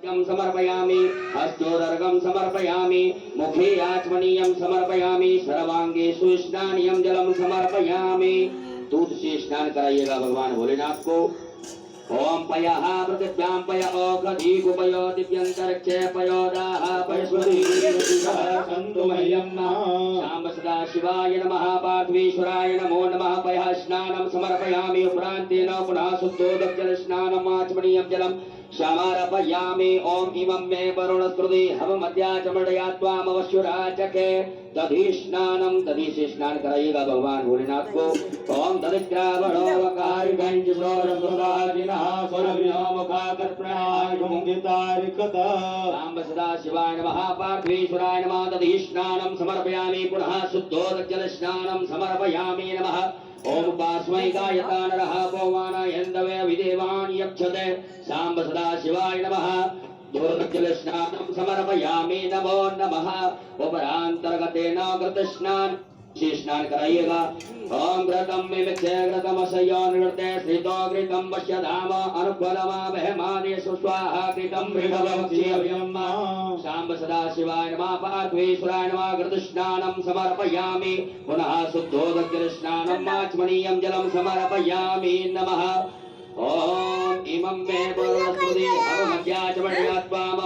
समर्पयामि हस्तोदर्गं समर्पयामि मुखे आचमनीयं समर्पयामि सर्वांगेषु स्नानीयं जलं समर्पयामि। दूध से स्नान कराइएगा भगवान भोलेनाथ को। ओम पयः पृथिव्यां पय औषधीगुपयो दिव्यन्तरिक्षे पयोदाः पयस्वती सन्तु मह्यं शाम्ब सदा शिवाय नमः पार्थवीश्वराय नमो नमः। पयः स्नानं समर्पयामि उपरान्तेन पुनः शुद्धोदकजलस्नानम् आचमनीयं जलं समर्पयामि। ओम इमं मे वरुणस्कृते हवमध्याचमडया त्वामवश्युराचके दधि स्नानं। दधि से स्नान कराइएगा भगवान भोलेनाथ को। ओम दधिद्रावणोवकारिकञ्जसोरसुराजिनः स्वरव्योमुखाकर्पणायुमुदितारिकता साम्ब सदा शिवाय नमः पार्थवीश्वराय नमः। दधि स्नानं समर्पयामि पुनः शुद्धोदकजलस्नानं समर्पयामि नमः। ओम पार्श्वै गायता नरः पौवानायन्दवे विदेवान् यक्षते साम्ब सदा शिवाय नमः। दूरदक्षिणस्नानं समर्पयामि नमो नमः। उपरांतर्गतेन घृतस्नान से स्नान कराइएगा। ओम घृतं मे मिक्षे घृतमसयो नृते श्रितो घृतं पश्यधाम अनुफलमावहमादेषु स्वाहा घृतं मृगवक्षीयं शाम्ब सदा शिवाय नमः पार्थवीश्वराय नमः। घृतस्नानं समर्पयामि पुनः शुद्धोदकजलस्नानम् आचमनीयं जलं समर्पयामि नमः। ओम इमं मे वरुणस्पति हवमध्याचमडया त्वाम